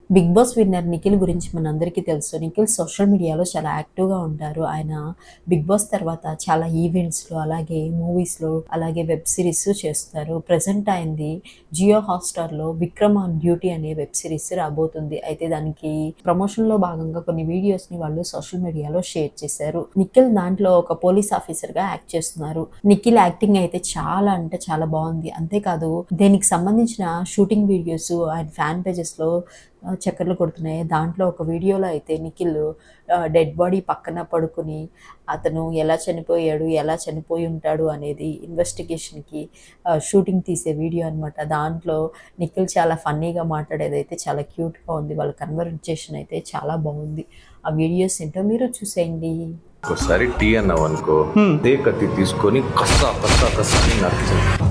Big boss winner Nikhil గురించి మనందరికీ తెలుసు. నిఖిల్ సోషల్ మీడియాలో చాలా యాక్టివ్‌గా ఉంటారు. ఆయన బిగ్ బాస్ తర్వాత చాలా ఈవెంట్స్‌లో, అలాగే మూవీస్‌లో, అలాగే వెబ్ సీరీస్ చేస్తారు. ప్రెజెంట్ ఆయనది జియో హాట్‌స్టార్‌లో 'విక్రమ్ ఆన్ డ్యూటీ' అనే వెబ్ సిరీస్ రాబోతుంది. అయితే దానికి ప్రమోషన్‌లో భాగంగా కొన్ని వీడియోస్‌ని వాళ్ళు సోషల్ మీడియాలో షేర్ చేశారు. నిఖిల్ దాంట్లో ఒక పోలీస్ ఆఫీసర్‌గా యాక్ట్ చేస్తున్నారు. నిఖిల్ యాక్టింగ్ అయితే చాలా అంటే చాలా బాగుంది. అంతేకాదు దీనికి సంబంధించిన షూటింగ్ వీడియోస్ ఆయన ఫ్యాన్ పేజెస్‌లో చక్కర్లు కొడుతున్నాయి. దాంట్లో ఒక వీడియోలో అయితే నిఖిల్ డెడ్ బాడీ పక్కన పడుకొని అతను ఎలా చనిపోయాడు, ఎలా చనిపోయి ఉంటాడు అనేది ఇన్వెస్టిగేషన్‌కి షూటింగ్ తీసే వీడియో అనమాట. దాంట్లో నిఖిల్ చాలా ఫన్నీగా మాట్లాడేదైతే చాలా క్యూట్‌గా ఉంది. వాళ్ళ కన్వర్జేషన్ అయితే చాలా బాగుంది. ఆ వీడియోస్ ఏంటో మీరు చూసేయండి. ఒకసారి టీ అన్నావు అనుకో, అదే కత్తి తీసుకొని కస్సా కస్సా కస్సా అని నరికేసాను.